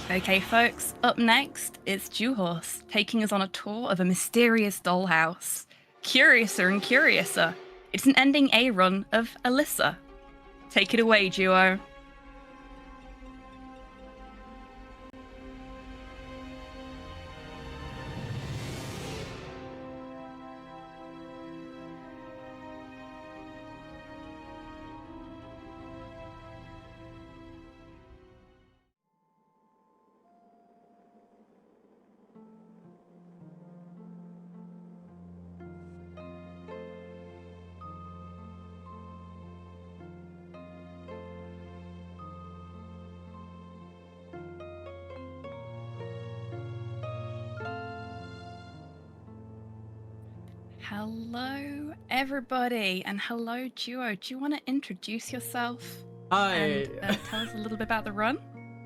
Okay, folks, up next is Dewhorse, taking us on a tour of a mysterious dollhouse. Curiouser and curiouser, it's an ending A run of Alisa. Take it away, Duo. Hello, everybody, and hello, Duo. Do you want to introduce yourself Hi. and tell us a little bit about the run?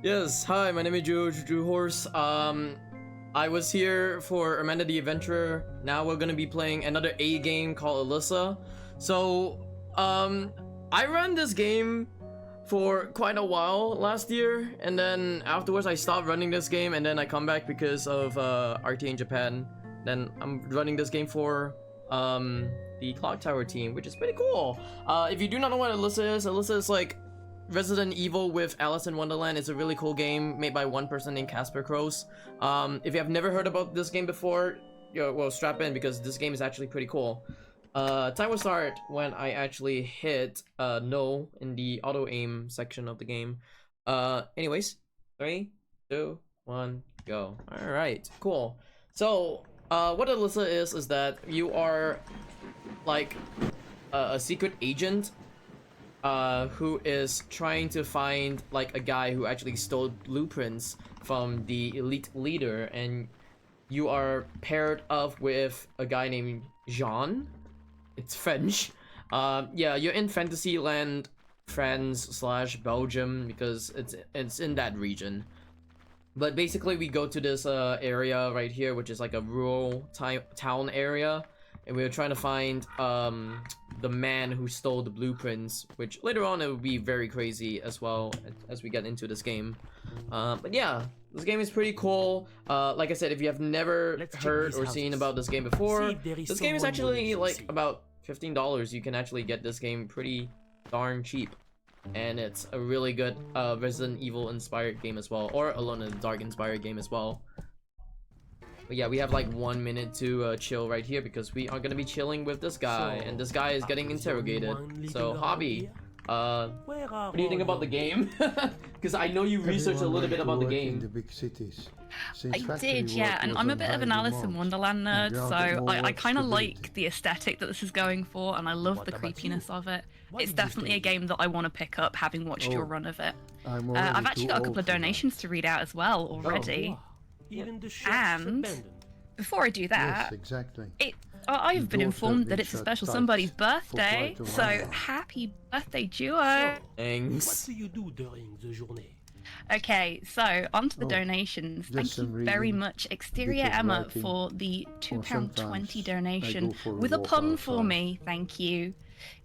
Yes, hi, my name is Drew Horse. I was here for Amanda the Adventurer. Now we're gonna be playing another A game called Alisa. So, I ran this game for quite a while last year, and then afterwards I stopped running this game, and then I come back because of RT in Japan. Then I'm running this game for the Clock Tower team, which is pretty cool. If you do not know what Alisa is like Resident Evil with Alice in Wonderland. Is a really cool game made by one person named Casper Crows. If you have never heard about this game before, well, strap in because this game is actually pretty cool. Time will start when I actually hit no in the auto aim section of the game. Anyways, 3, 2, 1, go. All right, cool. So, what Alisa is that you are like a secret agent who is trying to find like a guy who actually stole blueprints from the elite leader, and you are paired up with a guy named Jean. It's French. Yeah, you're in Fantasyland, France / Belgium because it's in that region. But basically, we go to this area right here, which is like a rural town area, and we were trying to find the man who stole the blueprints, which later on it will be very crazy as well as we get into this game. But yeah, this game is pretty cool. Like I said, if you have never heard or seen about this game before, this game is actually like about $15. You can actually get this game pretty darn cheap. And it's a really good Resident Evil inspired game as well, or Alone in the Dark inspired game as well. But yeah, we have like 1 minute to chill right here because we are gonna be chilling with this guy, and this guy is getting interrogated. So, Hobby, what do you think about the game? Because I know you researched a little bit about the game. In the big cities. I did, yeah, and I'm a bit of an Alice in Wonderland nerd, so I kind of like the aesthetic that this is going for, and I love the creepiness of it. It's definitely a game that I want to pick up, having watched your run of it. I've actually got a couple of donations to read out as well already. And before I do that, yes, exactly. I've been informed that it's a special somebody's birthday, so happy birthday, Duo! Thanks. What do you do during the journey? Okay, so onto the donations. Thank you very much, Exterior Emma, for the £2.20 donation with a pun for me. Thank you.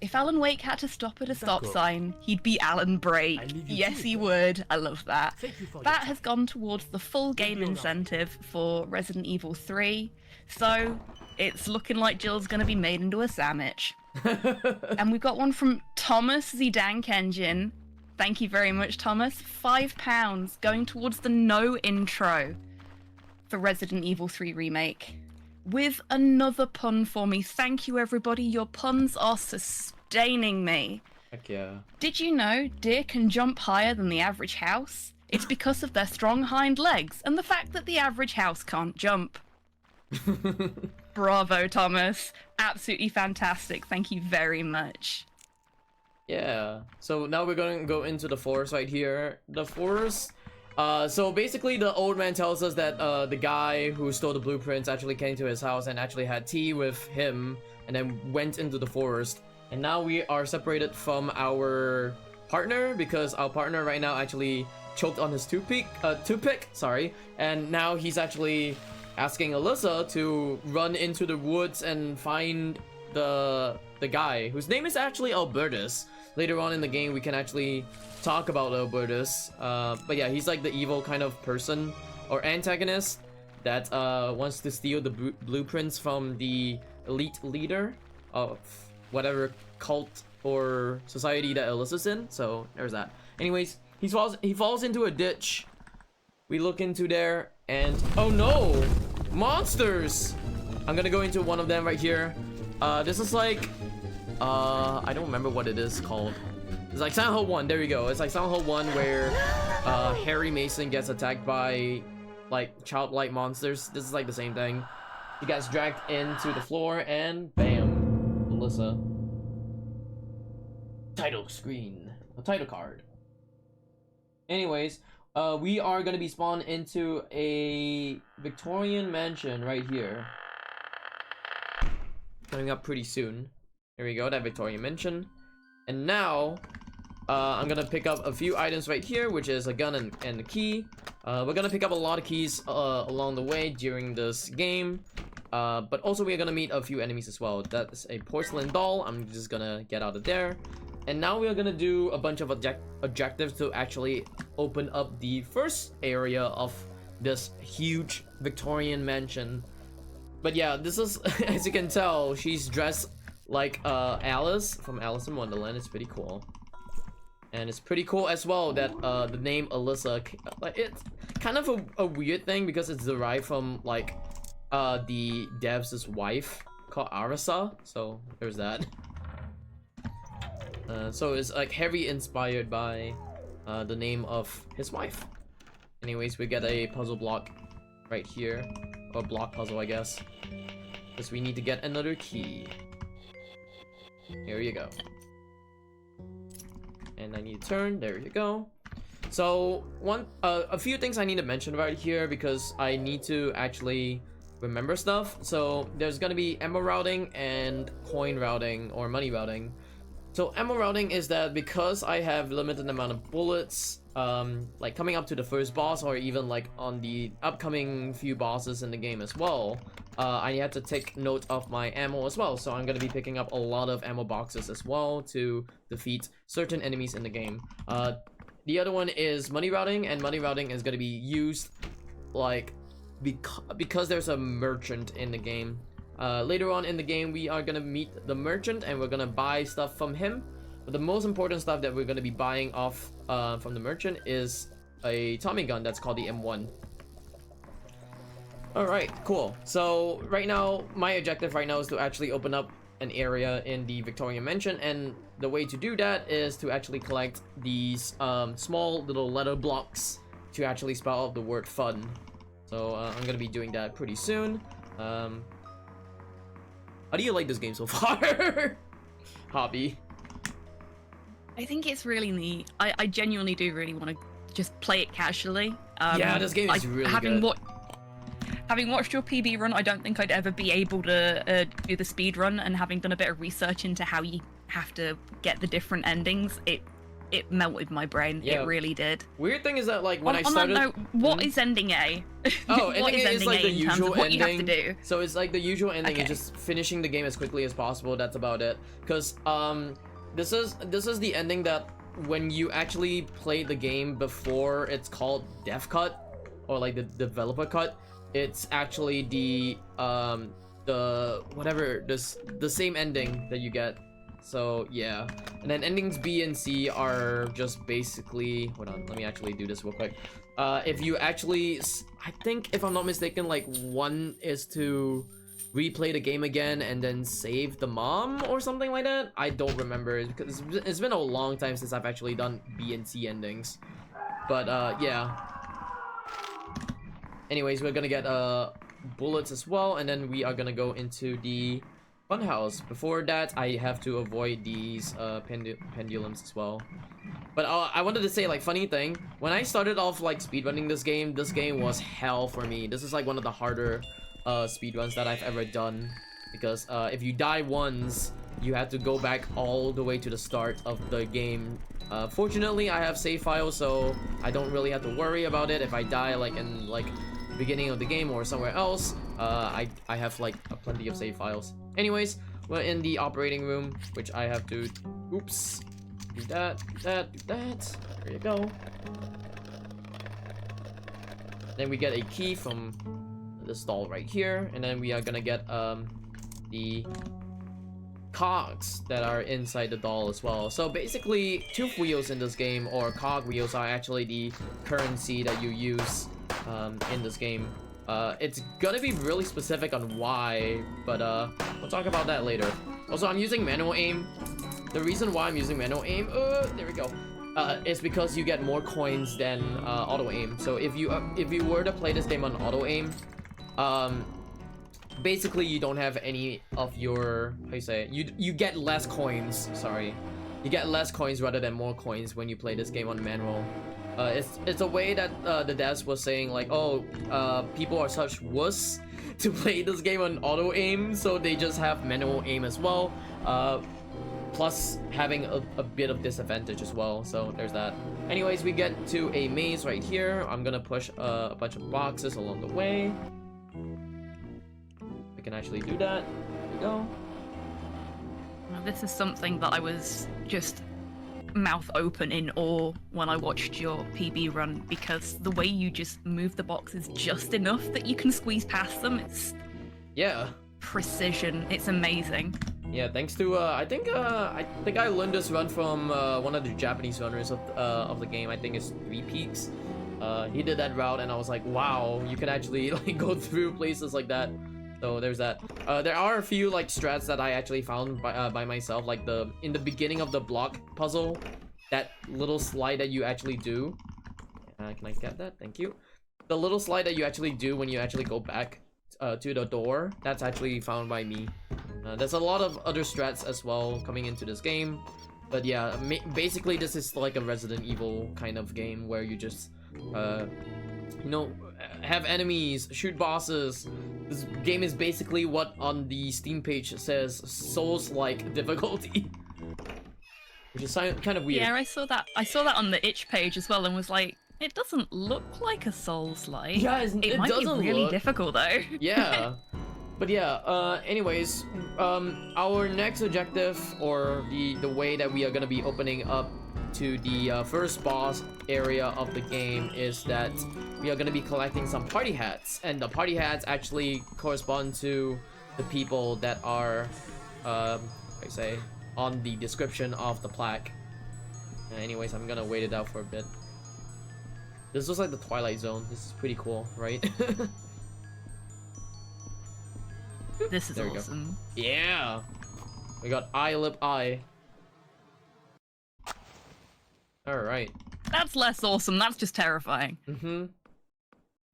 If Alan Wake had to stop at a stop sign, he'd be Alan Brake. Yes, he would. I love that. That has gone towards the full game incentive for Resident Evil 3. So it's looking like Jill's going to be made into a sandwich. And we've got one from Thomas the Dank Engine. Thank you very much, Thomas. £5 going towards the no intro for Resident Evil 3 Remake. With another pun for me. Thank you, everybody. Your puns are sustaining me. Heck yeah. Did you know deer can jump higher than the average house? It's because of their strong hind legs and the fact that the average house can't jump. Bravo, Thomas. Absolutely fantastic. Thank you very much. Yeah, so now we're gonna go into the forest right here. The forest, so basically the old man tells us that the guy who stole the blueprints actually came to his house and actually had tea with him and then went into the forest. And now we are separated from our partner because our partner right now actually choked on his toothpick, sorry. And now he's actually asking Alisa to run into the woods and find the guy whose name is actually Albertus. later on in the game we can actually talk about this. But yeah, he's like the evil kind of person or antagonist that wants to steal the blueprints from the elite leader of whatever cult or society that Alisa's in. So there's that. Anyways, he falls into a ditch. We look into there and oh no, monsters! I'm gonna go into one of them right here. This is like I don't remember what it is called. It's like Silent Hill 1. There we go. It's like Silent Hill 1 where Harry Mason gets attacked by like childlike monsters. This is like the same thing. He gets dragged into the floor and bam, Alisa. Title screen, a title card. Anyways, we are gonna be spawned into a Victorian mansion right here. Coming up pretty soon. There we go, that Victorian mansion. And now, I'm gonna pick up a few items right here, which is a gun and a key. We're gonna pick up a lot of keys along the way during this game. But also we're gonna meet a few enemies as well. That's a porcelain doll. I'm just gonna get out of there. And now we are gonna do a bunch of objectives to actually open up the first area of this huge Victorian mansion. But yeah, this is, as you can tell, she's dressed like Alice from Alice in Wonderland. It's pretty cool. And it's pretty cool as well that the name Alisa, like, it's kind of a weird thing because it's derived from like the devs' wife called Alisa. So there's that. So it's like heavily inspired by the name of his wife. Anyways, we get a puzzle block right here, or block puzzle, I guess, because we need to get another key. Here you go. And I need to turn. There you go. So a few things I need to mention right here because I need to actually remember stuff. So there's gonna be ammo routing and coin routing or money routing. So ammo routing is that because I have limited amount of bullets, like coming up to the first boss or even like on the upcoming few bosses in the game as well, I have to take note of my ammo as well. So I'm gonna be picking up a lot of ammo boxes as well to defeat certain enemies in the game. The other one is money routing, and money routing is gonna be used like because there's a merchant in the game. Later on in the game, we are gonna meet the merchant and we're gonna buy stuff from him. But the most important stuff that we're gonna be buying off from the merchant is a Tommy gun that's called the M1. Alright, cool. So right now, my objective right now is to actually open up an area in the Victorian mansion, and the way to do that is to actually collect these small little letter blocks to actually spell out the word fun. So I'm gonna be doing that pretty soon. How do you like this game so far? Hobby. I think it's really neat. I genuinely do really want to just play it casually. Yeah, this game is really good. Having watched your PB run, I don't think I'd ever be able to do the speed run, and having done a bit of research into how you have to get the different endings, it melted my brain. Yeah. It really did. Weird thing is that like when I started... On that note, what is ending A? Oh, ending A is like the usual what ending. You have to do? So it's like the usual ending is just finishing the game as quickly as possible. That's about it. Because this is the ending that when you actually play the game before it's called Dev Cut or like the developer cut, it's actually the same ending that you get. So yeah, and then endings B and C are just basically, hold on, let me actually do this real quick. If you actually, I think if I'm not mistaken, like one is to replay the game again and then save the mom or something like that. I don't remember because it's been a long time since I've actually done B and C endings. But yeah. Anyways, we're gonna get bullets as well, and then we are gonna go into the funhouse. Before that, I have to avoid these pendulums as well. But I wanted to say, like, funny thing, when I started off like speedrunning this game was hell for me. This is like one of the harder speedruns that I've ever done, because if you die once, you have to go back all the way to the start of the game. Fortunately, I have save files, so I don't really have to worry about it. If I die like in like the beginning of the game or somewhere else, I have like plenty of save files. Anyways, we're in the operating room, which I have to Do that, do that, do that. There you go. Then we get a key from this doll right here, and then we are gonna get the cogs that are inside the doll as well. So basically, tooth wheels in this game, or cog wheels, are actually the currency that you use in this game. It's gonna be really specific on why, but we'll talk about that later. Also, I'm using manual aim. The reason why I'm using manual aim, there we go, is because you get more coins than auto aim. So if you were to play this game on auto aim, basically you don't have any of your, how you say it? You get less coins. Sorry, you get less coins rather than more coins when you play this game on manual. It's a way that the devs was saying like, oh, people are such wuss to play this game on auto aim, so they just have manual aim as well. Plus having a bit of disadvantage as well, so there's that. Anyways, we get to a maze right here. I'm gonna push a bunch of boxes along the way. I can actually do that. There we go. Now, this is something that I was just mouth open in awe when I watched your PB run, because the way you just move the boxes just enough that you can squeeze past them, it's precision. It's amazing. Yeah, thanks to I think I learned this run from one of the Japanese runners of the game. I think it's 3 Peaks. He did that route, and I was like, wow, you can actually like go through places like that. So there's that. There are a few like strats that I actually found by myself, like in the beginning of the block puzzle, that little slide that you actually do. Can I get that? Thank you. The little slide that you actually do when you actually go back to the door, that's actually found by me. There's a lot of other strats as well coming into this game, but yeah, basically this is like a Resident Evil kind of game where you just you know, have enemies, shoot bosses. This game is basically what on the Steam page says Souls-like difficulty, which is kind of weird. Yeah, I saw that on the itch page as well, and was like, it doesn't look like a Souls-like. Yeah, it might be really difficult though. Yeah. But yeah, anyways, our next objective, or the way that we are gonna be opening up to the first boss area of the game, is that we are gonna be collecting some party hats, and the party hats actually correspond to the people that are, I say, on the description of the plaque. Anyways, I'm gonna wait it out for a bit. This looks like the Twilight Zone. This is pretty cool, right? This is awesome. Yeah! We got eye, lip, eye. Alright. That's less awesome, that's just terrifying. Mm-hmm.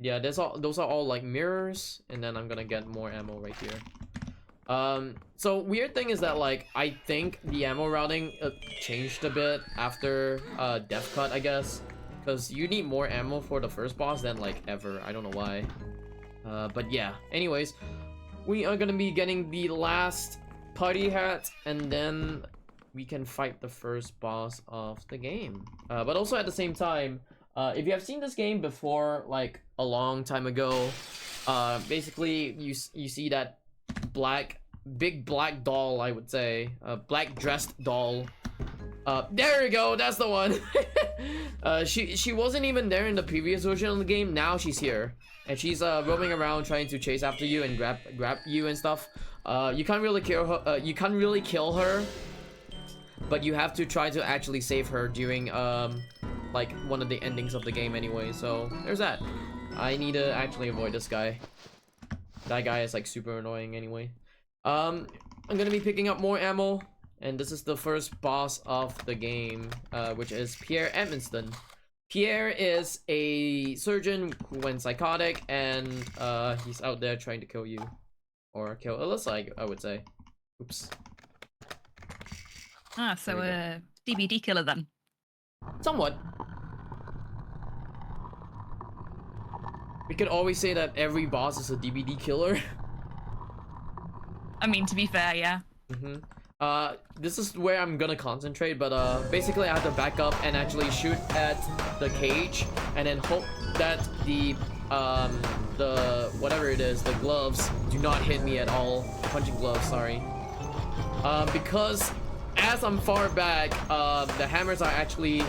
Yeah, those are all like mirrors, and then I'm gonna get more ammo right here. So weird thing is that like, I think the ammo routing changed a bit after Death Cut, I guess. Because you need more ammo for the first boss than like ever. I don't know why. But yeah, anyways. We are gonna be getting the last party hat, and then we can fight the first boss of the game. But also at the same time, if you have seen this game before, like a long time ago, basically you see that big black doll, I would say, black dressed doll. There we go, that's the one. She wasn't even there in the previous version of the game. Now she's here. And she's roaming around trying to chase after you and grab you and stuff. You can't really kill her. But you have to try to actually save her during like one of the endings of the game anyway. So there's that. I need to actually avoid this guy. That guy is like super annoying anyway. I'm gonna be picking up more ammo, and this is the first boss of the game, which is Pierre Edmonston. Pierre is a surgeon who went psychotic, and he's out there trying to kill you. Or kill Alisa, I would say. Oops. Ah, so a DBD killer then. Somewhat. We could always say that every boss is a DBD killer. I mean, to be fair, yeah. Mm-hmm. This is where I'm gonna concentrate, but basically I have to back up and actually shoot at the cage, and then hope that the whatever it is, the gloves do not hit me at all. Punching gloves, sorry. Because as I'm far back, the hammers are actually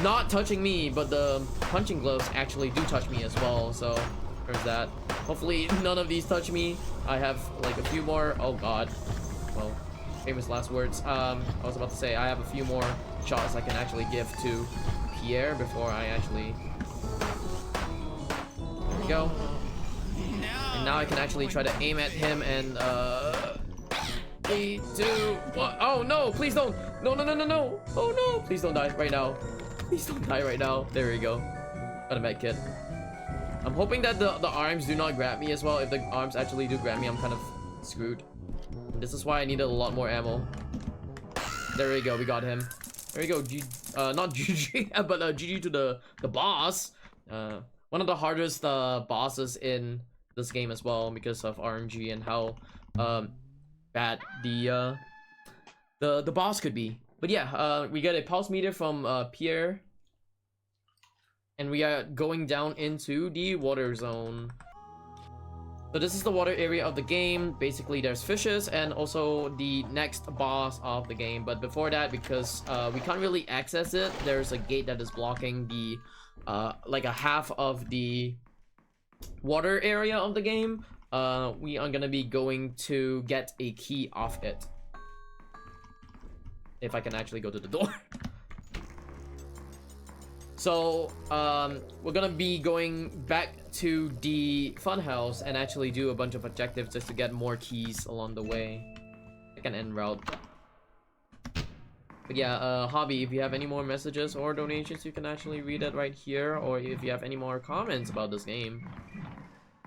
not touching me, but the punching gloves actually do touch me as well. So there's that. Hopefully none of these touch me. I have like a few more. Oh god. Well, famous last words. I was about to say I have a few more shots I can actually give to Pierre before I actually... There we go. And now I can actually try to aim at him and 3, 2, 1. Oh no, please don't. No, no, no, no, no. Oh no, please don't die right now. Please don't die right now. There we go. Got a med kit. I'm hoping that the arms do not grab me as well. If the arms actually do grab me, I'm kind of screwed. This is why I needed a lot more ammo. There we go, we got him. There we go. Not GG, but GG to the boss. One of the hardest bosses in this game as well because of RNG and how bad the boss could be. But yeah, we get a pulse meter from Pierre, and we are going down into the water zone. So this is the water area of the game. Basically there's fishes and also the next boss of the game. But before that, because we can't really access it, there's a gate that is blocking the like a half of the water area of the game. We are gonna be going to get a key off it. If I can actually go to the door. So we're gonna be going back to the funhouse and actually do a bunch of objectives just to get more keys along the way. Like an end route. But yeah, Hobby, if you have any more messages or donations, you can actually read it right here. Or if you have any more comments about this game,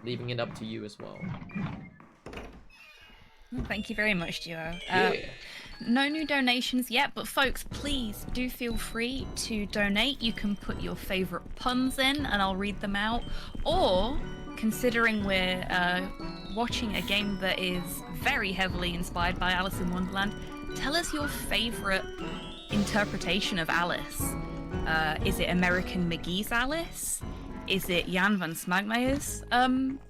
leaving it up to you as well. Thank you very much, Duo. Yeah. No new donations yet, but folks, please do feel free to donate. You can put your favorite puns in and I'll read them out. Or, considering we're watching a game that is very heavily inspired by Alice in Wonderland, tell us your favorite interpretation of Alice. Is it American McGee's Alice? Is it Jan van Smackmeyer's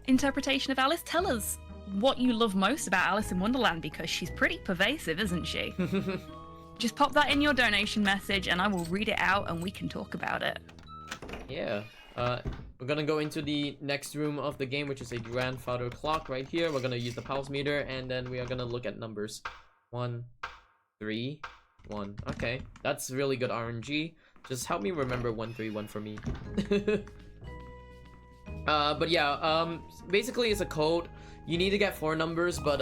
interpretation of Alice? Tell us what you love most about Alice in Wonderland, because she's pretty pervasive, isn't she? Just pop that in your donation message and I will read it out and we can talk about it. Yeah. We're gonna go into the next room of the game, which is a grandfather clock right here. We're gonna use the pulse meter and then we are gonna look at numbers. 1, 3, 1. Okay, that's really good RNG. Just help me remember 1, 3, 1 for me. But yeah, basically it's a code. You need to get 4 numbers, but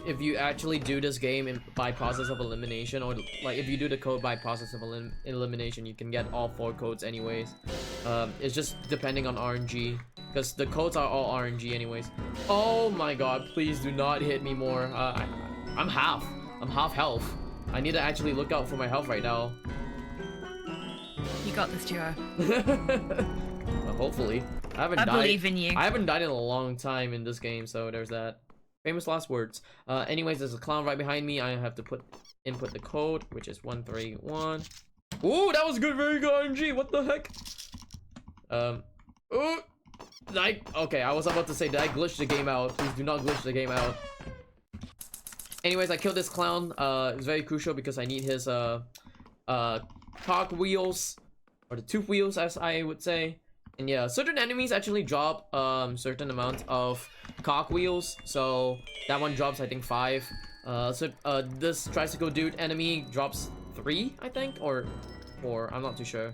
if you actually do this game by process of elimination, or like if you do the code by process of elimination, you can get all 4 codes anyways. It's just depending on RNG, because the codes are all RNG anyways. Oh my god, please do not hit me more. I'm half health. I need to actually look out for my health right now. You got this, Duo. Well, hopefully. I believe in you. I haven't died in a long time in this game, so there's that. Famous last words. Anyways, there's a clown right behind me. I have to input the code, which is 131. Ooh, that was good, very good RNG. What the heck? Ooh, okay, I was about to say, did I glitch the game out? Please do not glitch the game out. Anyways, I killed this clown. It's very crucial because I need his cog wheels, or the tooth wheels, as I would say. And yeah, certain enemies actually drop certain amount of cog wheels, so that one drops I think 5. This tricycle dude enemy drops 3, I think, or 4. I'm not too sure.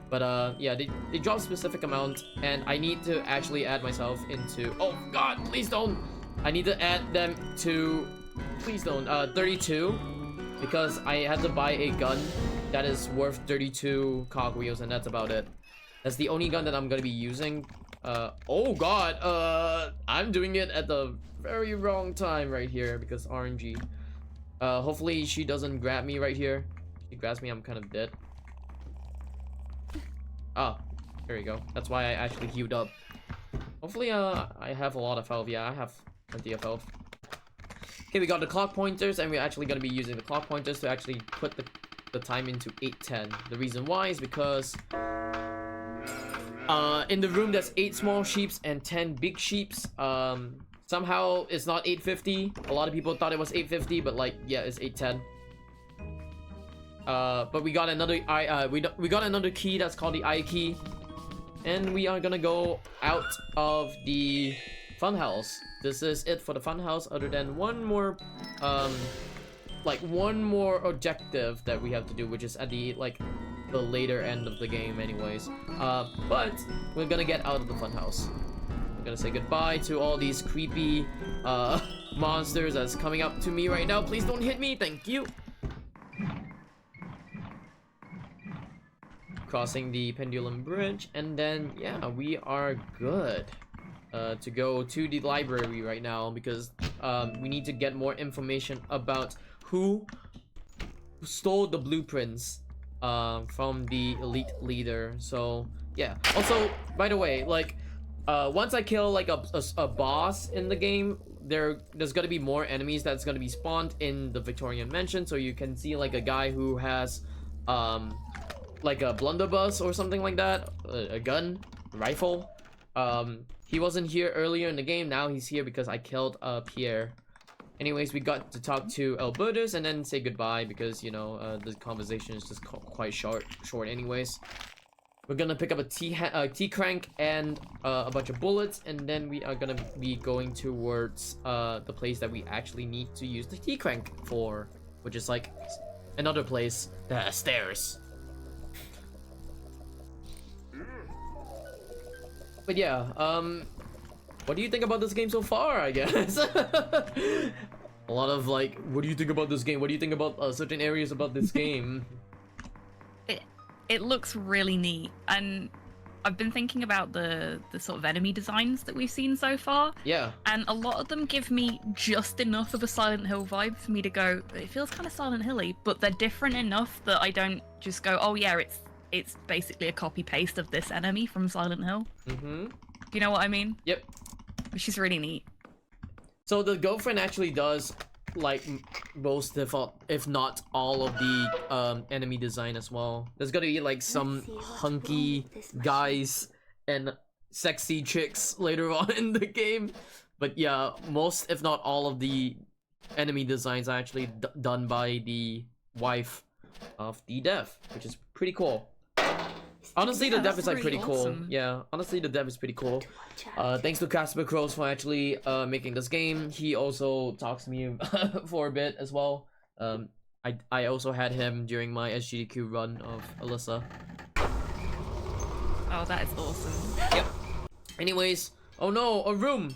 But yeah, they drop specific amount, and I need to actually add myself into. Oh God, please don't! I need to add them to. Please don't. 32, because I had to buy a gun that is worth 32 cog wheels, and that's about it. That's the only gun that I'm gonna be using. Oh god, I'm doing it at the very wrong time right here because RNG. Hopefully she doesn't grab me right here. If she grabs me, I'm kind of dead. Ah, there you go. That's why I actually healed up. Hopefully, I have a lot of health. Yeah, I have plenty of health. Okay, we got the clock pointers, and we're actually gonna be using the clock pointers to actually put the time into 8:10. The reason why is because in the room there's 8 small sheeps and 10 big sheeps. Somehow it's not 8:50. A lot of people thought it was 8:50, but like, yeah, it's 8:10. But we got another we got another key that's called the I key, and we are gonna go out of the funhouse. This is it for the funhouse, other than one more one more objective that we have to do, which is at the the later end of the game anyways. But we're gonna get out of the funhouse. We're gonna say goodbye to all these creepy monsters that's coming up to me right now. Please don't hit me, thank you. Crossing the pendulum bridge, and then yeah, we are good to go to the library right now, because we need to get more information about who stole the blueprints from the elite leader. So yeah, also by the way, once I kill a boss in the game, there's gonna be more enemies that's gonna be spawned in the Victorian Mansion. So you can see like a guy who has like a blunderbuss or something like that, a gun, rifle. He wasn't here earlier in the game. Now he's here because I killed Pierre. Anyways, we got to talk to Albertus and then say goodbye, because you know the conversation is just quite short anyways. We're gonna pick up a T-crank and a bunch of bullets, and then we are gonna be going towards the place that we actually need to use the T-crank for, which is like another place, the stairs. But yeah, what do you think about this game so far, I guess? A lot of what do you think about this game? What do you think about certain areas about this game? It looks really neat, and I've been thinking about the sort of enemy designs that we've seen so far. Yeah. And a lot of them give me just enough of a Silent Hill vibe for me to go, it feels kind of Silent Hill-y, but they're different enough that I don't just go, oh yeah, it's basically a copy-paste of this enemy from Silent Hill. Mm-hmm. Do you know what I mean? Yep. Which is really neat. So the girlfriend actually does most if not all of the enemy design as well. There's gonna be some hunky guys and sexy chicks later on in the game, but yeah, most if not all of the enemy designs are actually done by the wife of the dev, which is pretty cool. Honestly, the dev is pretty cool. Yeah, honestly, the dev is pretty cool. Thanks to Casper Crows for actually making this game. He also talks to me for a bit as well. I also had him during my SGDQ run of Alisa. Oh, that is awesome. Yep. Anyways, oh no, a room.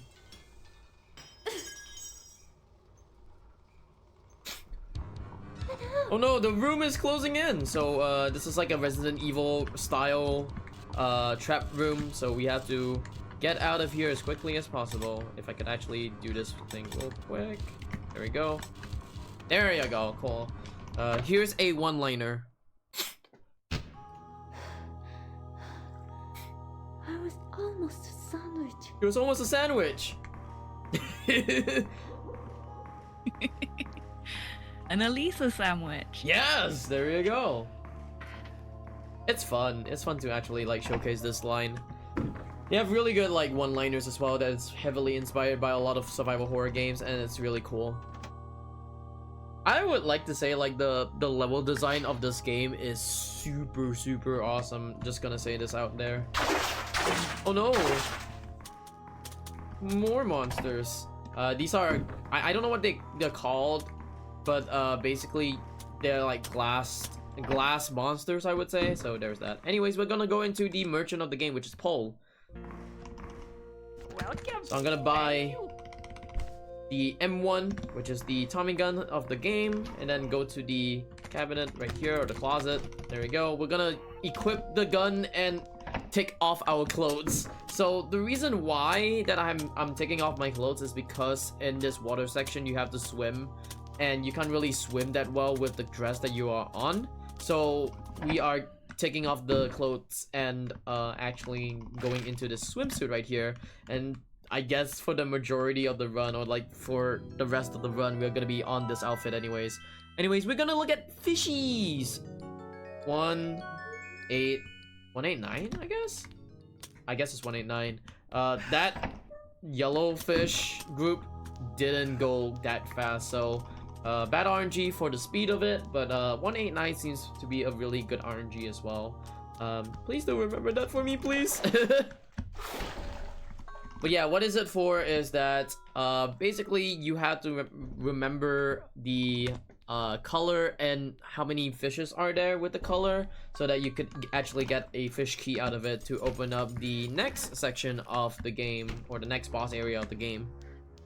Oh no, the room is closing in. So this is like a Resident Evil style trap room. So we have to get out of here as quickly as possible. If I could actually do this thing real quick. There we go. There you go, cool. Here's a one-liner. I was almost a sandwich. It was almost a sandwich. An Alisa sandwich. Yes, there you go. It's fun. It's fun to actually showcase this line. They have really good one-liners as well that is heavily inspired by a lot of survival horror games, and it's really cool. I would like to say the level design of this game is super awesome. Just gonna say this out there. Oh no. More monsters. These are I don't know what they're called, but basically they're glass monsters, I would say. So there's that. Anyways, we're gonna go into the merchant of the game, which is Paul. Welcome. So I'm gonna buy the M1, which is the Tommy gun of the game, and then go to the cabinet right here, or the closet. There we go. We're gonna equip the gun and take off our clothes. So the reason why that I'm taking off my clothes is because in this water section you have to swim, and you can't really swim that well with the dress that you are on. So we are taking off the clothes and actually going into this swimsuit right here. And I guess for the majority of the run, or for the rest of the run, we're gonna be on this outfit anyways. We're gonna look at fishies. 189, I guess? I guess it's 189. That yellow fish group didn't go that fast, so Bad RNG for the speed of it, but 189 seems to be a really good RNG as well. Please do remember that for me, please. But yeah, what is it for is that basically you have to remember the color and how many fishes are there with the color, so that you could actually get a fish key out of it to open up the next section of the game, or the next boss area of the game,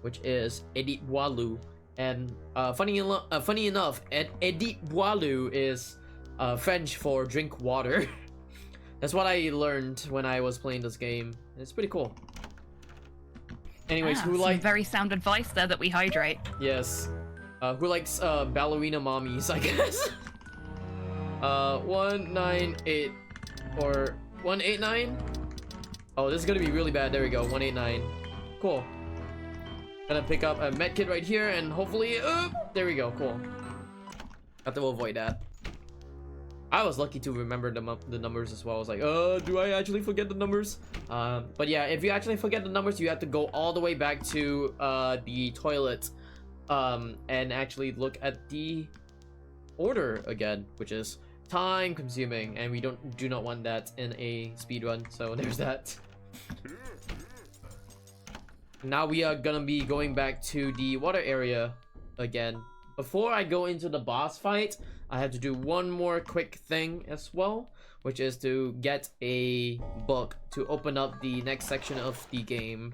which is Edit Boileau. And funny enough, Edit Boileau is French for drink water. That's what I learned when I was playing this game. It's pretty cool. Anyways, who like very sound advice there that we hydrate. Yes. Who likes ballerina mommies, I guess. 198 or 189? Oh, this is gonna be really bad. There we go, 189. Cool. Gonna pick up a medkit right here and hopefully, there we go, cool. Have to avoid that. I was lucky to remember the numbers as well. I was like, do I actually forget the numbers? But yeah, if you actually forget the numbers, you have to go all the way back to the toilet and actually look at the order again, which is time consuming, and we do not want that in a speedrun, so there's that. Now we are gonna be going back to the water area again. Before I go into the boss fight, I have to do one more quick thing as well, which is to get a book to open up the next section of the game.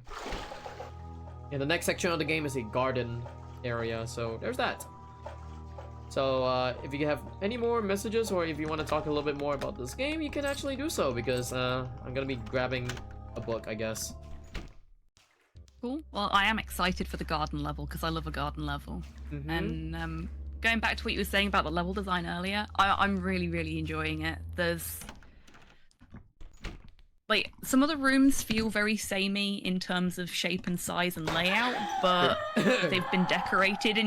And the next section of the game is a garden area, so there's that. So if you have any more messages, or if you want to talk a little bit more about this game, you can actually do so, because I'm gonna be grabbing a book, I guess. Cool. Well, I am excited for the garden level because I love a garden level. And going back to what you were saying about the level design earlier, I'm really enjoying it. There's like some of the rooms feel very samey in terms of shape and size and layout, but they've been decorated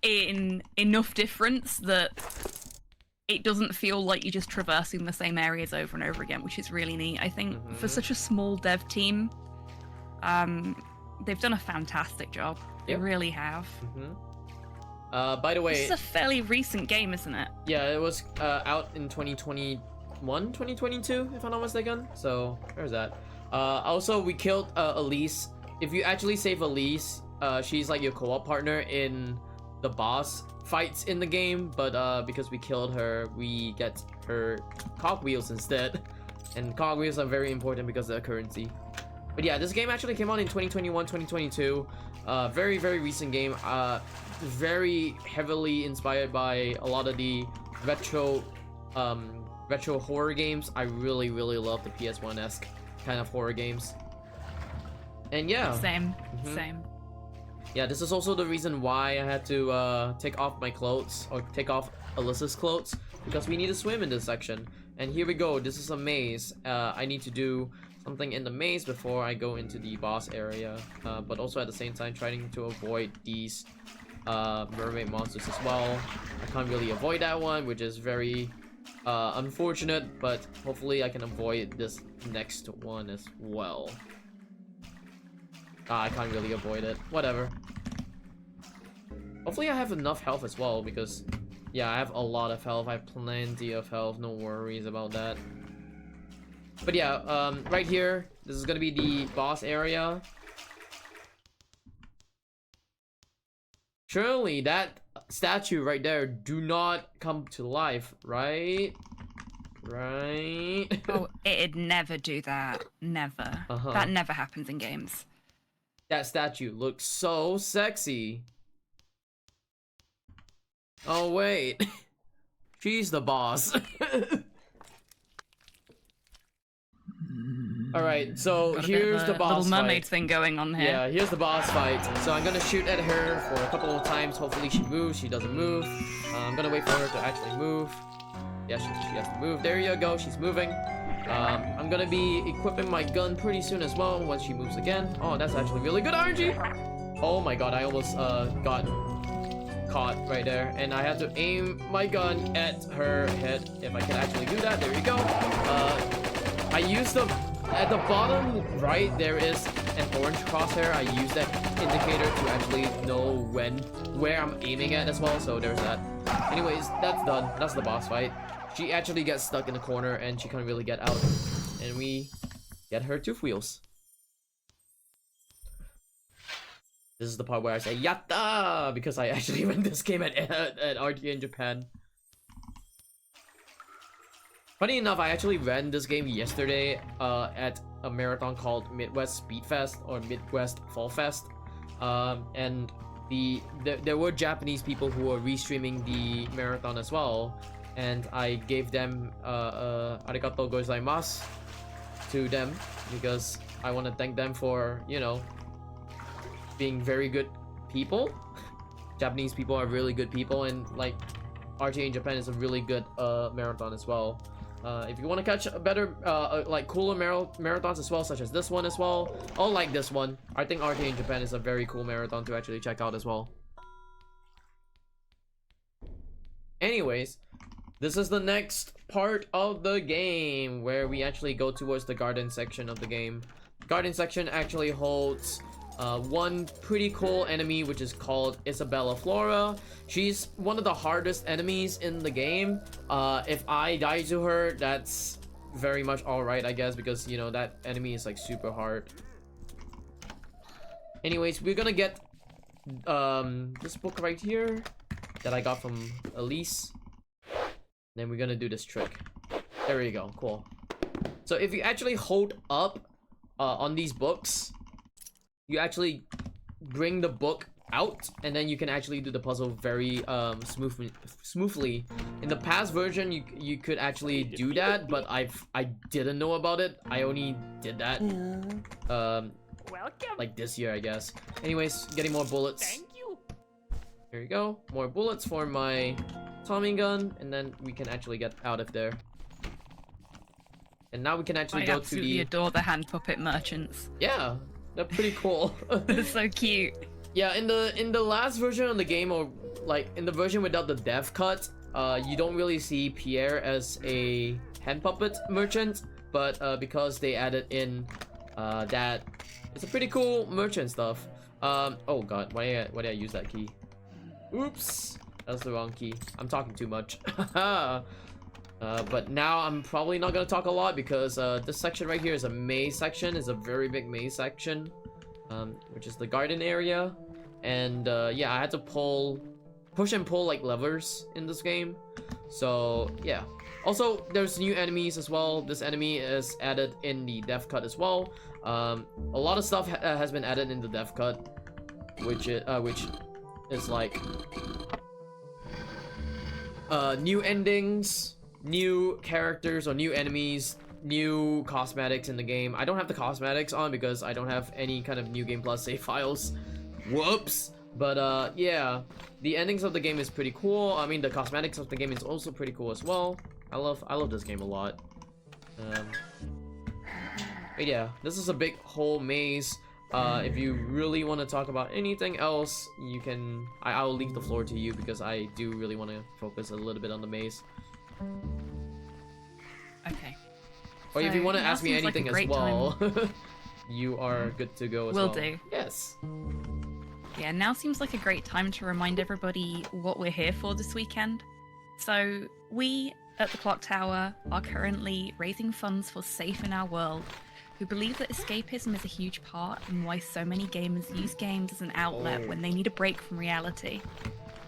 in enough difference that it doesn't feel like you're just traversing the same areas over and over again, which is really neat. I think for such a small dev team, they've done a fantastic job. They really have. By the way, this is a fairly recent game, isn't it? Yeah, it was out in 2021, 2022, if I'm not mistaken. So there's that. Also, we killed Alisa. If you actually save Alisa, she's like your co-op partner in the boss fights in the game. But because we killed her, we get her cogwheels instead. And cogwheels are very important because of the currency. But yeah, this game actually came out in 2021, 2022. Very recent game. Very heavily inspired by a lot of the retro horror games. I really love the PS1-esque kind of horror games. And yeah. Same. Yeah, this is also the reason why I had to take off my clothes, or take off Alisa's clothes, because we need to swim in this section. And here we go. This is a maze. I need to do something in the maze before I go into the boss area, but also at the same time trying to avoid these mermaid monsters as well. I can't really avoid that one, which is very unfortunate, but hopefully I can avoid this next one as well. I can't really avoid it. Whatever. Hopefully I have enough health as well, because yeah, I have a lot of health. I have plenty of health, no worries about that. But yeah, right here, this is gonna be the boss area. Surely that statue right there do not come to life, right? Right? Oh, it'd never do that. Never. That never happens in games. That statue looks so sexy. Oh wait. She's the boss. Alright, so here's the boss Little mermaid fight. thing going on here. Yeah, here's the boss fight. So I'm gonna shoot at her for a couple of times. Hopefully she moves. She doesn't move. I'm gonna wait for her to actually move. Yeah, she has to move. There you go. She's moving. I'm gonna be equipping my gun pretty soon as well once she moves again. Oh, that's actually really good RNG. Oh my god, I almost got caught right there. And I have to aim my gun at her head. If I can actually do that. There you go. I used the... At the bottom right, there is an orange crosshair, I use that indicator to actually know where I'm aiming at as well, so there's that. Anyways, that's done. That's the boss fight. She actually gets stuck in the corner and she can't really get out. And we get her tooth wheels. This is the part where I say yatta because I actually ran this game at RTA in Japan. Funny enough, I actually ran this game yesterday at a marathon called Midwest Speed Fest or Midwest Fall Fest, and there were Japanese people who were restreaming the marathon as well, and I gave them arigatou gozaimasu to them because I want to thank them for, you know, being very good people. Japanese people are really good people, and like RTA in Japan is a really good marathon as well. If you want to catch a better, like cooler marathons as well, such as this one as well, or like this one, I think RTA in Japan is a very cool marathon to actually check out as well. Anyways, this is the next part of the game where we actually go towards the garden section of the game. Garden section actually holds one pretty cool enemy, which is called Isabella Flora. She's one of the hardest enemies in the game. If I die to her, that's very much alright, I guess, because, you know, that enemy is like super hard. Anyways, we're gonna get this book right here that I got from Alisa. Then we're gonna do this trick. There we go, cool. So if you actually hold up on these books, you actually bring the book out, and then you can actually do the puzzle very smoothly. In the past version, you could actually do that, but I didn't know about it. I only did that like this year, I guess. Anyways, getting more bullets. Thank you. There you go, more bullets for my Tommy gun, and then we can actually get out of there. And now we can actually go to the. I absolutely adore the hand puppet merchants. Yeah. They're pretty cool. They're so cute. Yeah, in the last version of the game, or like in the version without the dev cut, you don't really see Pierre as a hand puppet merchant, but because they added in that, it's a pretty cool merchant stuff. Oh god, why did I use that key? Oops, that's the wrong key. I'm talking too much. But now I'm probably not gonna talk a lot because this section right here is a maze section. It's a very big maze section, which is the garden area. And yeah, I had to push and pull like levers in this game. So yeah. Also, there's new enemies as well. This enemy is added in the dev cut as well. A lot of stuff has been added in the dev cut, which is like new endings, new characters or new enemies, new cosmetics in the game. I don't have the cosmetics on because I don't have any kind of New Game Plus save files. Whoops. But yeah, the endings of the game is pretty cool. I mean, the cosmetics of the game is also pretty cool as well. I love this game a lot. But yeah, this is a big whole maze. If you really want to talk about anything else, you can. I'll leave the floor to you because I do really want to focus a little bit on the maze. Okay. Or if you want to ask me anything as well, you are good to go as well. Will do. Yes. Yeah, now seems like a great time to remind everybody what we're here for this weekend. So, we at the Clock Tower are currently raising funds for Safe in Our World, who believe that escapism is a huge part in why so many gamers use games as an outlet when they need a break from reality.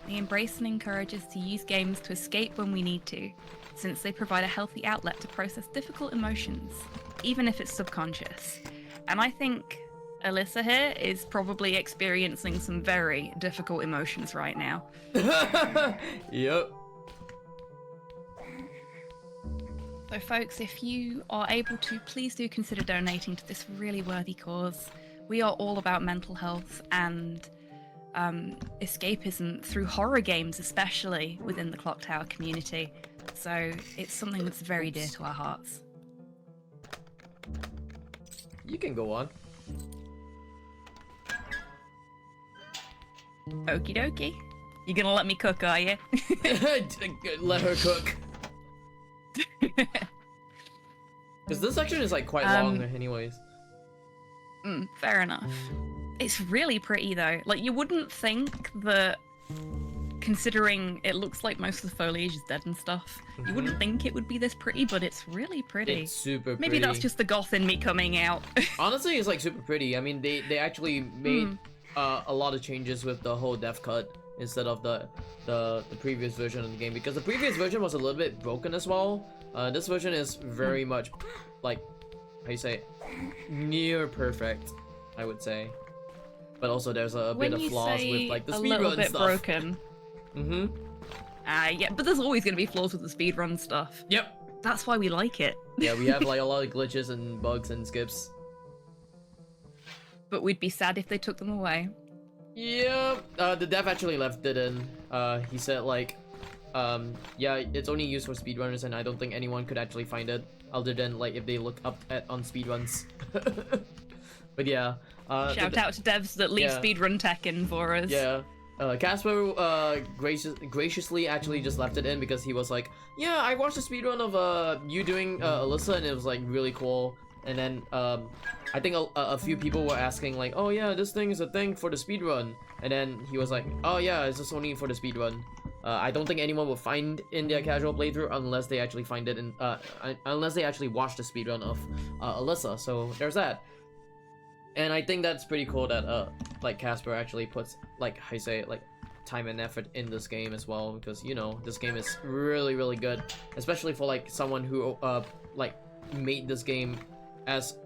They embrace and encourage us to use games to escape when we need to, since they provide a healthy outlet to process difficult emotions, even if it's subconscious. And I think Alisa here is probably experiencing some very difficult emotions right now. Yep. So folks, if you are able to, please do consider donating to this really worthy cause. We are all about mental health and escapism through horror games, especially within the Clock Tower community. So it's something that's very dear to our hearts. You can go on. Okie dokie. You gonna let me cook, are you? Let her cook. Because this section is like quite long anyways. Fair enough. It's really pretty though. Like, you wouldn't think that, considering it looks like most of the foliage is dead and stuff, you wouldn't think it would be this pretty, but it's really pretty. It's super pretty. Maybe that's just the goth in me coming out. Honestly, it's like super pretty. I mean, they actually made a lot of changes with the whole dev cut instead of the previous version of the game, because the previous version was a little bit broken as well. This version is very much like, how you say, near perfect, I would say. But also there's a bit of flaws with like the speedrun stuff. Broken. Yeah, but there's always gonna be flaws with the speedrun stuff. Yep. That's why we like it. Yeah, we have like a lot of glitches and bugs and skips. But we'd be sad if they took them away. Yeah, the dev actually left it in. He said like, yeah, it's only used for speedrunners, and I don't think anyone could actually find it other than like if they look up at on speedruns. But yeah, shout out to devs that leave speedrun tech in for us. Yeah. Casper graciously actually just left it in because he was like, yeah, I watched the speedrun of you doing Alisa, and it was like really cool. And then I think a few people were asking like, oh yeah, this thing is a thing for the speedrun, and then he was like, oh yeah, it's just only for the speedrun. I don't think anyone will find in their casual playthrough unless they actually find it in unless they actually watch the speedrun of Alisa. So there's that. And I think that's pretty cool that like Casper actually puts, like, how you say, like, time and effort in this game as well, because, you know, this game is really good, especially for like someone who like made this game as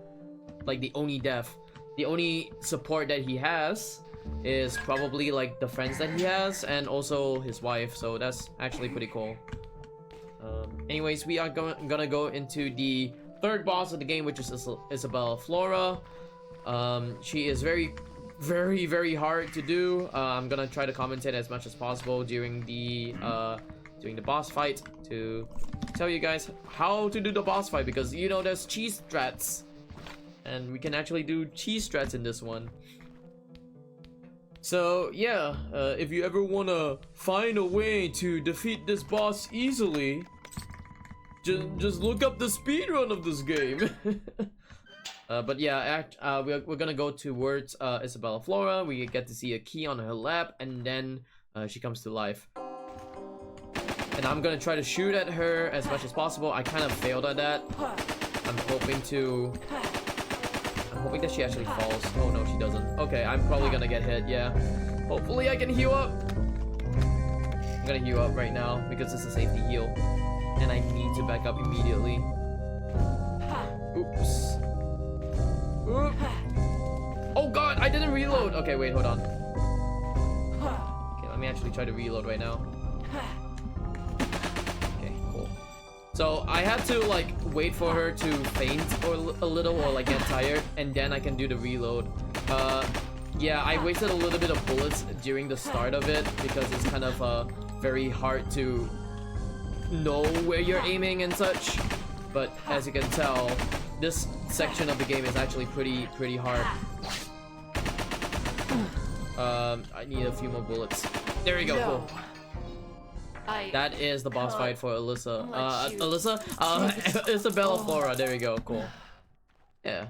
like the only dev. The only support that he has is probably like the friends that he has and also his wife, so that's actually pretty cool. Anyways, we are gonna go into the third boss of the game, which is Isabella Flora. She is very hard to do. I'm gonna try to commentate as much as possible during the boss fight to tell you guys how to do the boss fight, because you know there's cheese strats, and we can actually do cheese strats in this one. So yeah, if you ever wanna find a way to defeat this boss easily, just look up the speedrun of this game. But yeah, we're gonna go towards Isabella Flora. We get to see a key on her lap, and then she comes to life. And I'm gonna try to shoot at her as much as possible. I kind of failed at that. I'm hoping that she actually falls. Oh no, she doesn't. Okay, I'm probably gonna get hit, yeah. Hopefully I can heal up. I'm gonna heal up right now because it's a safety heal. And I need to back up immediately. Oops. Oop. Oh god, I didn't reload. Okay, wait, hold on. Okay, let me actually try to reload right now. Okay, cool. So I had to like wait for her to faint or a little, or like get tired, and then I can do the reload. Yeah, I wasted a little bit of bullets during the start of it because it's kind of very hard to know where you're aiming and such. But as you can tell, this section of the game is actually pretty hard. I need a few more bullets. There we go, cool. That is the boss fight for Alisa. Isabella Flora. There we go, cool. Yeah.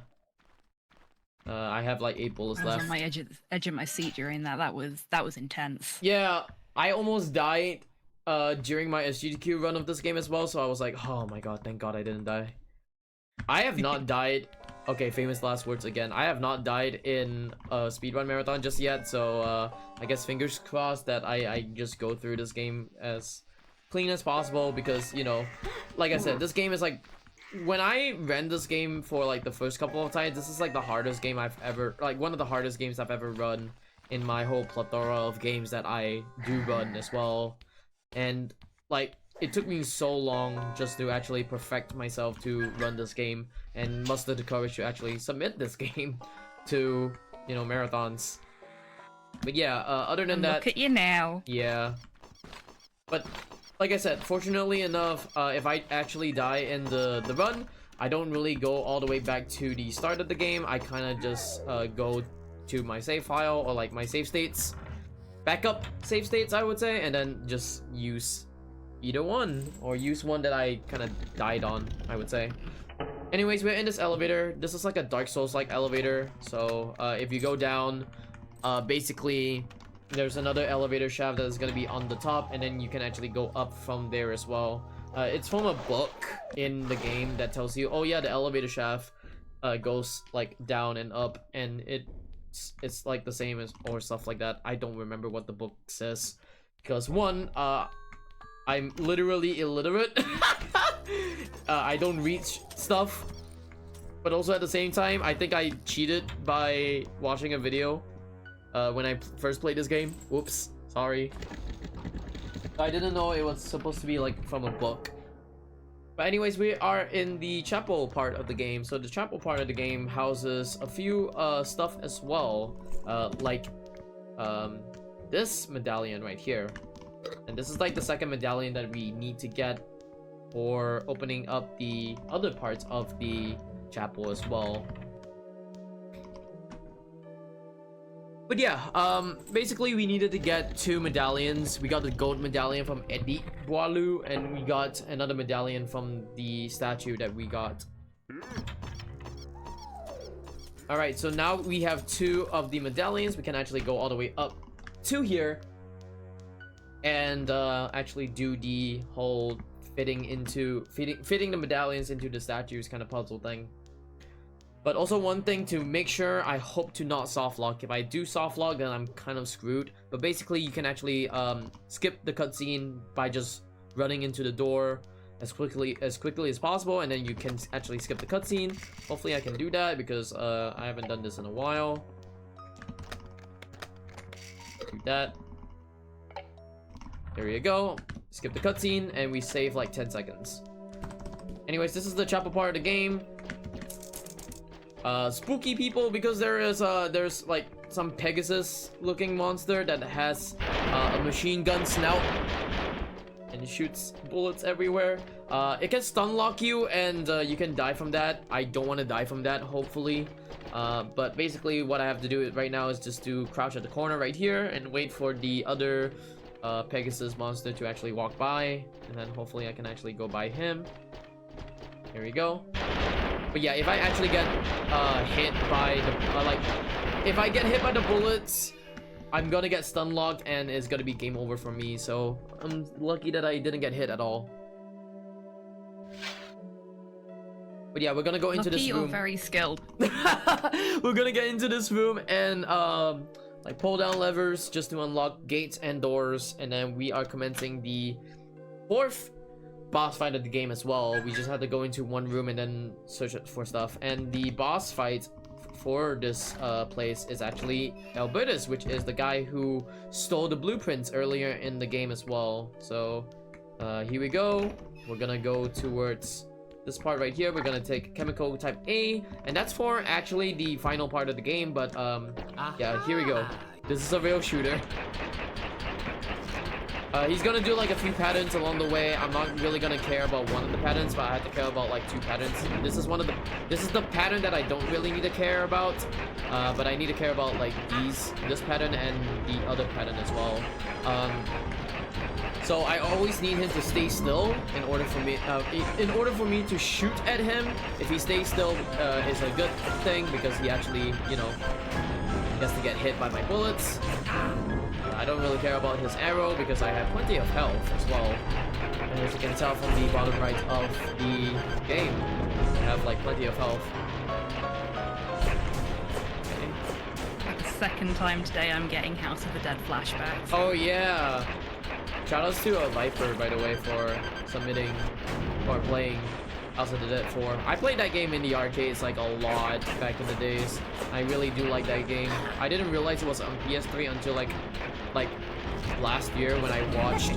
I have like 8 bullets left. I was on my edge of my seat during that. That was intense. Yeah, I almost died during my SGDQ run of this game as well, so I was like, oh my god, thank god I didn't die. I have not died. Okay, famous last words again. I have not died in a speedrun marathon just yet, so I guess fingers crossed that I just go through this game as clean as possible, because, you know, like I said, this game is like, when I ran this game for like the first couple of times, this is like the hardest game I've ever, like one of the hardest games I've ever run in my whole plethora of games that I do run as well. And like, it took me so long just to actually perfect myself to run this game and muster the courage to actually submit this game to, you know, marathons. But yeah, other than that, look at you now. Yeah. But like I said, fortunately enough, if I actually die in the run, I don't really go all the way back to the start of the game. I kind of just go to my save file, or like my save states, backup save states, I would say, and then just use either one, or use one that I kind of died on, I would say. Anyways, we're in this elevator. This is like a Dark Souls-like elevator. So if you go down, basically there's another elevator shaft that is gonna be on the top, and then you can actually go up from there as well. It's from a book in the game that tells you, oh yeah, the elevator shaft goes like down and up, and it's like the same as or stuff like that. I don't remember what the book says because one, I'm literally illiterate. I don't read stuff, but also at the same time, I think I cheated by watching a video when I first played this game. Whoops, sorry. I didn't know it was supposed to be like from a book. But anyways, we are in the chapel part of the game. So the chapel part of the game houses a few stuff as well, like this medallion right here. And this is like the second medallion that we need to get for opening up the other parts of the chapel as well. But yeah, basically we needed to get 2 medallions. We got the gold medallion from Edith Boileau, and we got another medallion from the statue that we got. Alright, so now we have 2 of the medallions. We can actually go all the way up to here and actually do the whole fitting the medallions into the statues kind of puzzle thing. But also one thing to make sure, I hope to not soft lock. If I do soft lock, then I'm kind of screwed. But basically you can actually skip the cutscene by just running into the door as quickly as possible, and then you can actually skip the cutscene. Hopefully I can do that because I haven't done this in a while. Do that. There you go. Skip the cutscene and we save like 10 seconds. Anyways, this is the chapel part of the game. Spooky people, because there's like some Pegasus looking monster that has a machine gun snout and it shoots bullets everywhere. It can stun lock you and you can die from that. I don't want to die from that, hopefully. But basically what I have to do right now is just to crouch at the corner right here and wait for the other Pegasus monster to actually walk by, and then hopefully I can actually go by him. Here we go. But yeah, if I actually get hit by the if I get hit by the bullets, I'm gonna get stun locked and it's gonna be game over for me. So I'm lucky that I didn't get hit at all. But yeah, we're gonna go into this room. You're very skilled. We're gonna get into this room and like pull down levers just to unlock gates and doors, and then we are commencing the 4th boss fight of the game as well. We just have to go into one room and then search for stuff. And the boss fight for this place is actually Albertus, which is the guy who stole the blueprints earlier in the game as well. So here we go. We're gonna go towards this part right here. We're gonna take chemical type A, and that's for actually the final part of the game. But yeah, here we go. This is a real shooter. He's gonna do like a few patterns along the way. I'm not really gonna care about one of the patterns, but I have to care about like 2 patterns. This is the pattern that I don't really need to care about, but I need to care about like this pattern and the other pattern as well. So I always need him to stay still in order for me to shoot at him. If he stays still, it's a good thing because he actually, you know, gets to get hit by my bullets. I don't really care about his arrow because I have plenty of health as well. And as you can tell from the bottom right of the game, I have like plenty of health. Okay. Like the second time today I'm getting House of the Dead flashbacks. Oh yeah! Shoutouts to Viper, by the way, for submitting or playing House of the Dead 4. I played that game in the arcades like a lot back in the days. I really do like that game. I didn't realize it was on PS3 until like last year when I watched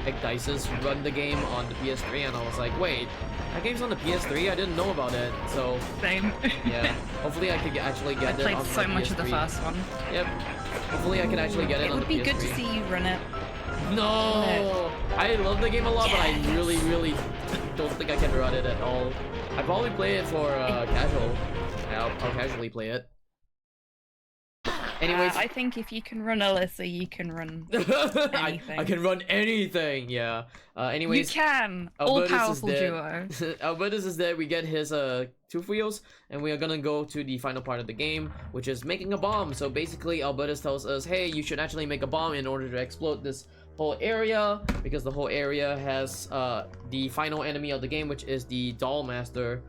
Ecdysis run the game on the PS3, and I was like, wait, that game's on the PS3? I didn't know about it. So same. Yeah, hopefully I could actually get it on the PS3. I played so much of the first one. Yep. Hopefully I can actually get it on the PS3. It would be good to see you run it. No! I love the game a lot, yes. But I really don't think I can run it at all. I probably play it for casual. I'll casually play it. Anyways, I think if you can run Alisa, you can run anything. I can run anything. Yeah. Anyways, you can. Albertus All-powerful is duo. dead. Albertus is dead. We get his tooth wheels, and we are gonna go to the final part of the game, which is making a bomb. So basically, Albertus tells us, hey, you should actually make a bomb in order to explode this whole area, because the whole area has the final enemy of the game, which is the Doll Master.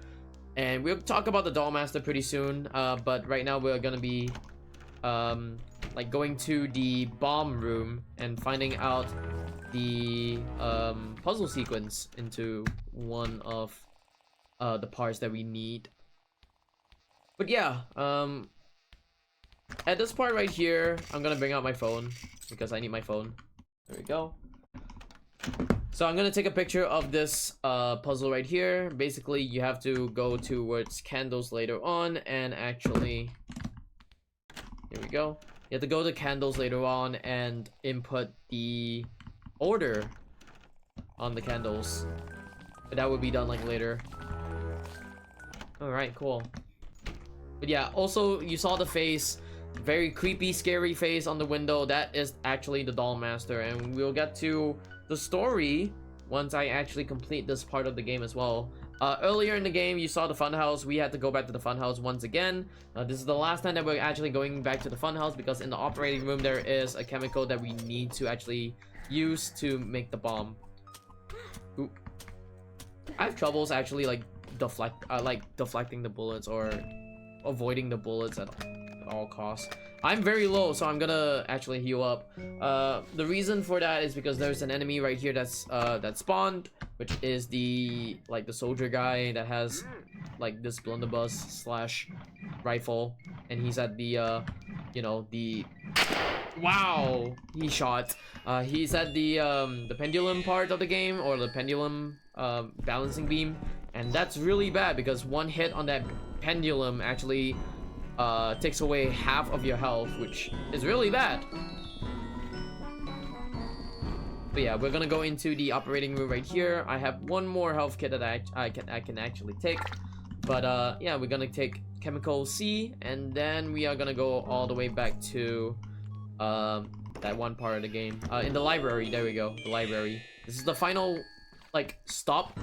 And we'll talk about the Doll Master pretty soon, but right now we're gonna be like going to the bomb room and finding out the puzzle sequence into one of the parts that we need. But yeah, at this part right here, I'm gonna bring out my phone because I need my phone. There we go. So I'm gonna take a picture of this puzzle right here. Basically, you have to go towards candles later on and actually, here we go. You have to go to candles later on and input the order on the candles. But that will be done like later. Alright, cool. But yeah, also you saw the face. Very creepy, scary face on the window. That is actually the Doll Master. And we'll get to the story once I actually complete this part of the game as well. Earlier in the game, you saw the funhouse. We had to go back to the funhouse once again. This is the last time that we're actually going back to the funhouse, because in the operating room there is a chemical that we need to actually use to make the bomb. Oop. I have troubles actually like deflecting the bullets or avoiding the bullets at all costs. I'm very low, so I'm gonna actually heal up. The reason for that is because there's an enemy right here that's that spawned, which is the soldier guy that has like this blunderbuss slash rifle, and he's at the you know, the wow, he shot. He's at the pendulum part of the game, or the pendulum balancing beam, and that's really bad because one hit on that pendulum actually takes away half of your health, which is really bad. But yeah, we're gonna go into the operating room right here. I have one more health kit that I can actually take, but yeah, we're gonna take chemical C, and then we are gonna go all the way back to that one part of the game, in the library. There we go, the library. This is the final like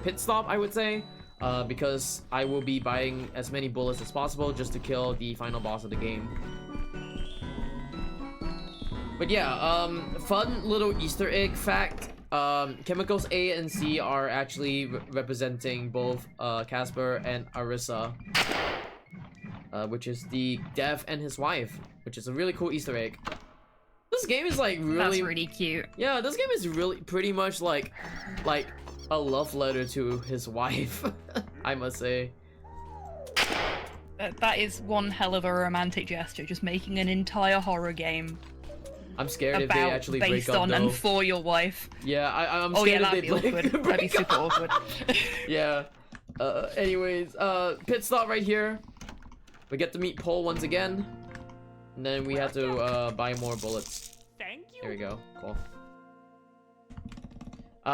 pit stop, I would say. Because I will be buying as many bullets as possible just to kill the final boss of the game. But yeah, fun little Easter egg fact. Chemicals A and C are actually representing both Casper and Alisa, which is the dev and his wife, which is a really cool Easter egg. This game is like really... That's really cute. Yeah, this game is really pretty much like a love letter to his wife, I must say. That is one hell of a romantic gesture, just making an entire horror game. I'm scared if they actually break up, based on though. and for your wife. Yeah, I'm scared if they awkward. That'd be super awkward. Yeah. Anyways, pit stop right here. We get to meet Paul once again. And then we have to buy more bullets. Thank you. There we go. Cool.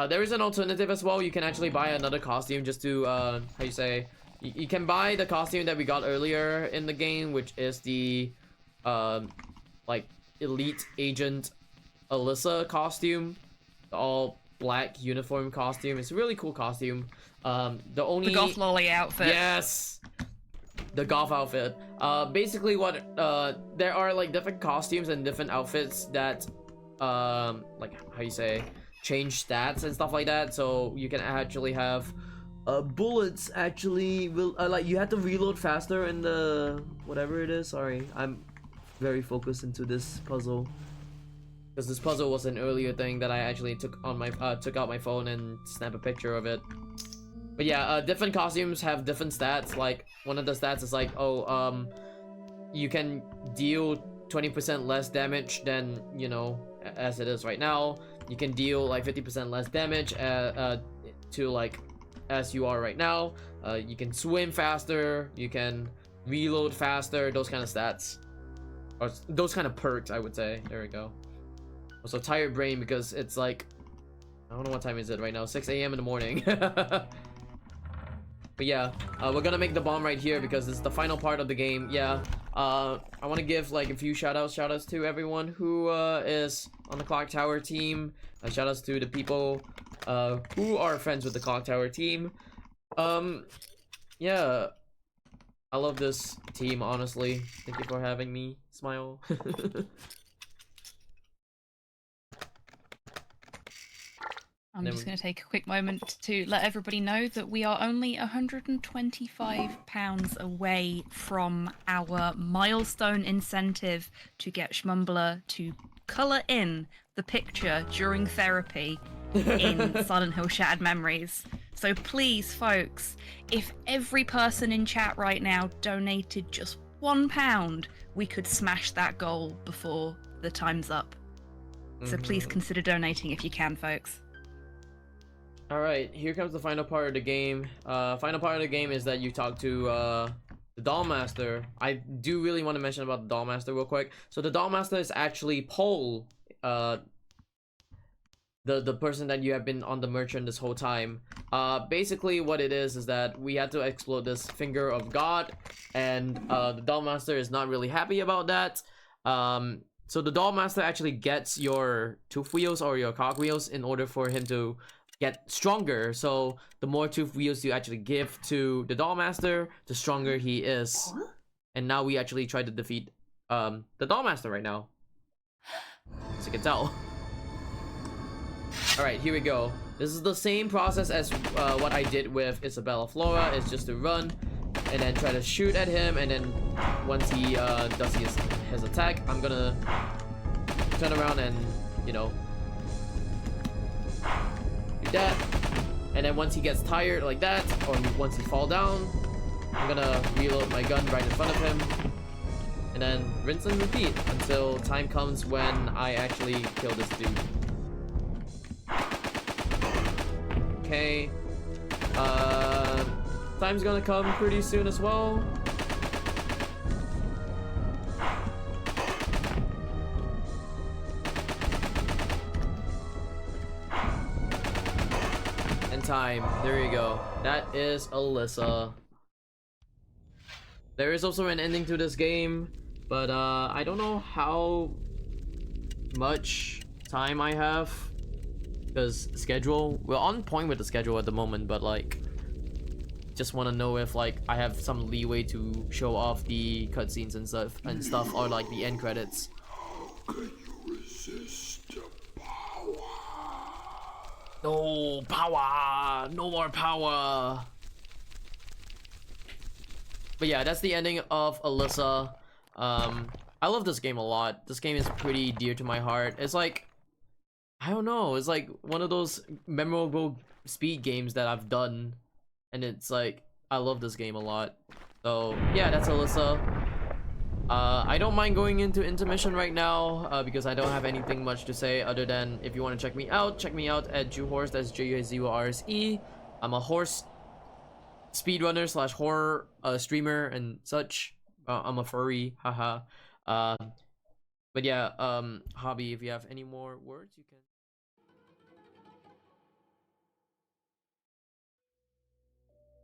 There is an alternative as well. You can actually buy another costume just to, how you say, you can buy the costume that we got earlier in the game, which is the, like, elite agent Alisa costume. The all black uniform costume. It's a really cool costume. The goth lolly outfit. Yes! The goth outfit. Basically what, there are, like, different costumes and different outfits that, like, how you say, change stats and stuff like that. So you can actually have bullets actually will like, you have to reload faster in the whatever it is. Sorry, I'm very focused into this puzzle because this puzzle was an earlier thing that I actually took on my took out my phone and snapped a picture of it. But yeah, different costumes have different stats. Like one of the stats is like, oh, you can deal 20% less damage than, you know, as it is right now. You can deal like 50% less damage to like as you are right now. You can swim faster, you can reload faster, those kind of stats, or those kind of perks, I would say. There we go. Also tired brain because it's like, I don't know what time is it right now, 6 a.m. in the morning. But yeah, we're gonna make the bomb right here because this is the final part of the game. Yeah, I want to give like a few shoutouts to everyone who is on the Clock Tower team. Shoutouts to the people who are friends with the Clock Tower team. Yeah, I love this team, honestly. Thank you for having me. Smile. I'm just going to take a quick moment to let everybody know that we are only £125 away from our milestone incentive to get Schmumbler to colour in the picture during therapy in Silent Hill Shattered Memories. So please, folks, if every person in chat right now donated just £1, we could smash that goal before the time's up. So please consider donating if you can, folks. Alright, here comes the final part of the game. Final part of the game is that you talk to the Dollmaster. I do really want to mention about the Dollmaster real quick. So the Dollmaster is actually Paul, the person that you have been on the merchant this whole time. Basically what it is that we had to explode this finger of God, and the Dollmaster is not really happy about that. So the Dollmaster actually gets your tooth wheels or your cog wheels in order for him to get stronger. So the more tooth wheels you actually give to the Dollmaster, the stronger he is. And now we actually try to defeat the Dollmaster right now, as you can tell. Alright, here we go. This is the same process as what I did with Isabella Flora. It's just to run and then try to shoot at him, and then once he does his attack, I'm gonna turn around and, you know, do that. And then once he gets tired like that, or once he fall down, I'm gonna reload my gun right in front of him, and then rinse and repeat until time comes when I actually kill this dude. Okay, time's gonna come pretty soon as well. And time, there you go. That is Alisa. There is also an ending to this game, but I don't know how much time I have, because schedule, we're on point with the schedule at the moment, but like just want to know if like I have some leeway to show off the cutscenes and stuff or like the end credits. Can you resist the power? No power, no more power. But yeah, that's the ending of Alisa. I love this game a lot. This game is pretty dear to my heart. It's like, I don't know, it's like one of those memorable speed games that I've done, and it's like, I love this game a lot. So yeah, that's Alisa. I don't mind going into intermission right now, because I don't have anything much to say other than if you want to check me out at Juhorse. That's JUHZORSE. I'm a horse speedrunner slash horror streamer and such. I'm a furry, haha. But yeah, Hobby, if you have any more words, you can.